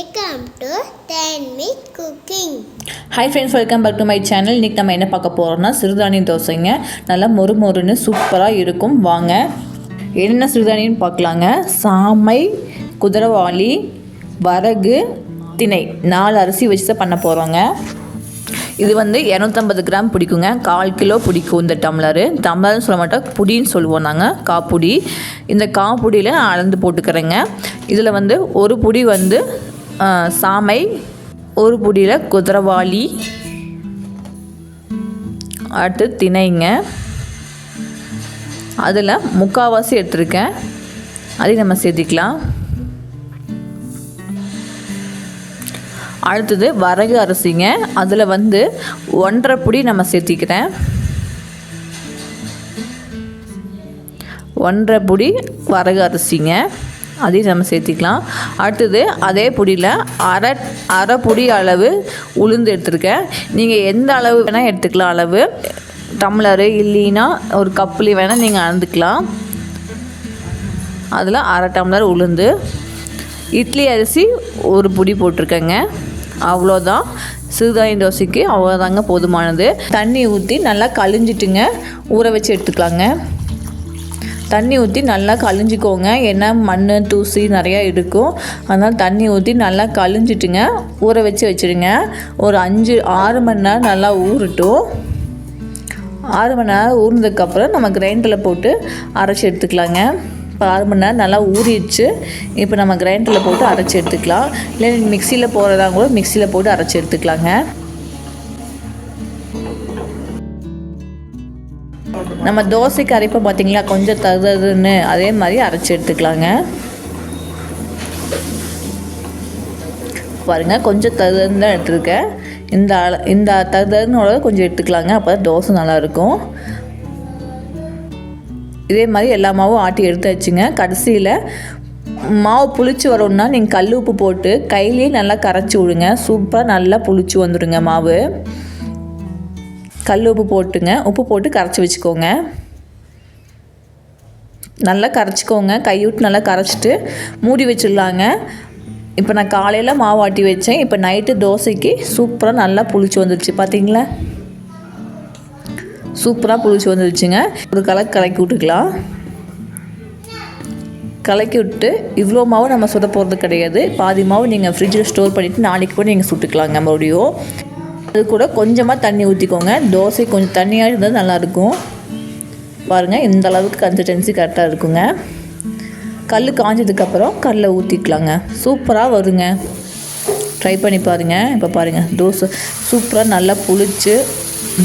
Welcome to 10 Minute Cooking. Hi friends, welcome back to my channel. இன்னைக்கு நம்ம என்ன பார்க்க போறோம்னா சிறுதானிய தோசைங்க. நல்லா மொறு மொறுன்னு சூப்பரா இருக்கும். வாங்க என்ன சிறுதானியம்னு பார்க்கலாங்க. சாமை, குதிரைவாலி, வரகு, திணை 4 அரிசி வச்சு தான் பண்ண போறோங்க. இது வந்து 250 கிராம் பிடிக்குங்க. 1/4 கிலோ பிடிக்கும் இந்த டம்ளர்னு சொல்ல மாட்டோம், புடின்னு சொல்லுவோம் நாங்கள், காப்புடி. இந்த காப்புடியில் நான் அளந்து போட்டுக்கிறேங்க. இதில் வந்து ஒரு புடி வந்து சாமை, ஒரு புடியில் குதிரைவாலி, அடுத்து திணைங்க. அதில் முக்கால்வாசி எடுத்துருக்கேன், அதையும் நம்ம சேர்த்திக்கலாம். அடுத்தது வரகு அரிசிங்க. அதில் வந்து 1.5 புடி நம்ம சேர்த்திக்கிறேன். 1.5 புடி வரகு அரிசிங்க, அதையும் நம்ம சேர்த்திக்கலாம். அடுத்தது அதே பொடியில் அரை புடி அளவு உளுந்து எடுத்துருக்கேன். நீங்கள் எந்த அளவு வேணால் எடுத்துக்கலாம். அளவு டம்ளரு இல்லைன்னா ஒரு கப்புலேயும் வேணால் நீங்கள் அளந்துக்கலாம். அதில் அரை டம்ளர் உளுந்து. இட்லி அரிசி ஒரு புடி போட்டிருக்கேங்க. அவ்வளோதான், சிறுதானிய தோசைக்கு அவ்வளோதாங்க போதுமானது. தண்ணி ஊற்றி நல்லா கழிஞ்சிட்டுங்க ஊற வச்சு எடுத்துக்கலாங்க. தண்ணி ஊற்றி நல்லா கழிஞ்சிக்கோங்க, ஏன்னா மண் தூசி நிறையா இருக்கும். அதனால் தண்ணி ஊற்றி நல்லா கழிஞ்சிட்டுங்க ஊற வச்சு வச்சுருங்க. ஒரு 5-6 மணி நேரம் நல்லா ஊறட்டும். 6 மணி நேரம் ஊறினதுக்கப்புறம் நம்ம கிரைண்டரில் போட்டு அரைச்சி எடுத்துக்கலாங்க. இப்போ 6 மணி நேரம் நல்லா ஊறிடுச்சு. இப்போ நம்ம கிரைண்டரில் போட்டு அரைச்சி எடுத்துக்கலாம். இல்லை மிக்சியில் போடுறதா கூட மிக்சியில் போட்டு அரைச்சி எடுத்துக்கலாங்க. நம்ம தோசைக்கு அரைப்போம் பார்த்தீங்களா, கொஞ்சம் தருதுன்னு, அதே மாதிரி அரைச்சி எடுத்துக்கலாங்க. பாருங்கள், கொஞ்சம் தருதுன்னு தான் எடுத்துருக்கேன். இந்த தருதுன்னு கொஞ்சம் எடுத்துக்கலாங்க, அப்போ தான் தோசை நல்லாயிருக்கும். இதே மாதிரி எல்லா மாவும் ஆட்டி எடுத்து வச்சுங்க. கடைசியில் மாவு புளிச்சு வரணுன்னா நீங்கள் கல் உப்பு போட்டு கையிலேயே நல்லா கரைச்சி விடுங்க. சூப்பராக நல்லா புளிச்சு வந்துடுங்க மாவு. கல் உப்பு போட்டுங்க, உப்பு போட்டு கரைச்சி வச்சுக்கோங்க. நல்லா கரைச்சிக்கோங்க, கைவிட்டு நல்லா கரைச்சிட்டு மூடி வச்சிடலாங்க. இப்போ நான் காலையில் மாவு ஆட்டி வச்சேன். இப்போ நைட்டு தோசைக்கு சூப்பராக நல்லா புளிச்சு வந்துடுச்சு. பார்த்தீங்களா, சூப்பராக புளிச்சு வந்துடுச்சுங்க. ஒரு கலக்கி விட்டுக்கலாம். கலக்கி விட்டு இவ்வளோ மாவு நம்ம சுட போகிறது கிடையாது. பாதி மாவு நீங்கள் ஃப்ரிட்ஜில் ஸ்டோர் பண்ணிவிட்டு நாளைக்கு கூட நீங்கள் சுட்டுக்கலாங்க மறுபடியும். அது கூட கொஞ்சமாக தண்ணி ஊற்றிக்கோங்க. தோசை கொஞ்சம் தண்ணியாக இருந்தால் நல்லாயிருக்கும். பாருங்கள், இந்த அளவுக்கு கன்சிஸ்டன்சி கரெக்டாக இருக்குங்க. கல் காஞ்சதுக்கப்புறம் கல்லை ஊற்றிக்கலாங்க. சூப்பராக வருங்க, ட்ரை பண்ணி பாருங்கள். இப்போ பாருங்கள், தோசை சூப்பராக நல்லா புளிச்சு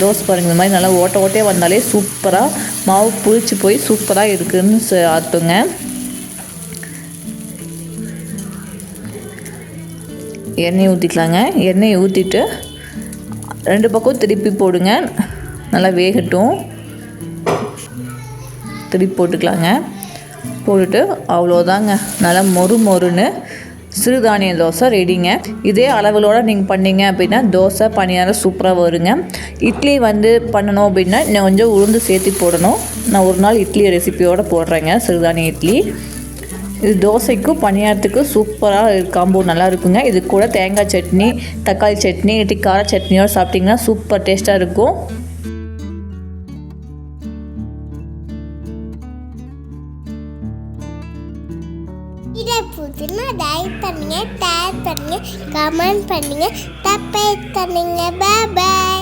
தோசை பாருங்கள். இந்த மாதிரி நல்லா ஓட்டையே வந்தாலே சூப்பராக மாவு புளிச்சு போய் சூப்பராக இருக்குதுன்னு அர்த்தங்க. எண்ணெய் ஊற்றிக்கலாங்க. எண்ணெயை ஊற்றிட்டு 2 பக்கம் திருப்பி போடுங்க, நல்லா வேகட்டும். திருப்பி போட்டுக்கலாங்க. போட்டுட்டு அவ்வளோதாங்க, நல்லா மொறுன்னு சிறுதானிய தோசை ரெடிங்க. இதே அளவுகளோடு நீங்கள் பண்ணிங்க அப்படின்னா தோசை பணியாரம் சூப்பராக வருங்க. இட்லி வந்து பண்ணணும் அப்படின்னா இன்னும் கொஞ்சம் உளுந்து சேர்த்து போடணும். நான் ஒரு நாள் இட்லி ரெசிபியோடு போடுறேங்க, சிறுதானிய இட்லி. இது தோசைக்கும் பணியாரத்துக்கும் சூப்பராக காம்போ நல்லா இருக்குங்க. இது கூட தேங்காய் சட்னி, தக்காளி சட்னி, இட்லி கார சட்னியோடு சாப்பிட்டிங்கன்னா சூப்பர் டேஸ்ட்டாக இருக்கும். இதை புதுனா லைக் பண்ணுங்க, ஷேர் பண்ணுங்க, கமெண்ட் பண்ணுங்க, சப்ஸ்கிரைப் பண்ணுங்க. Bye by.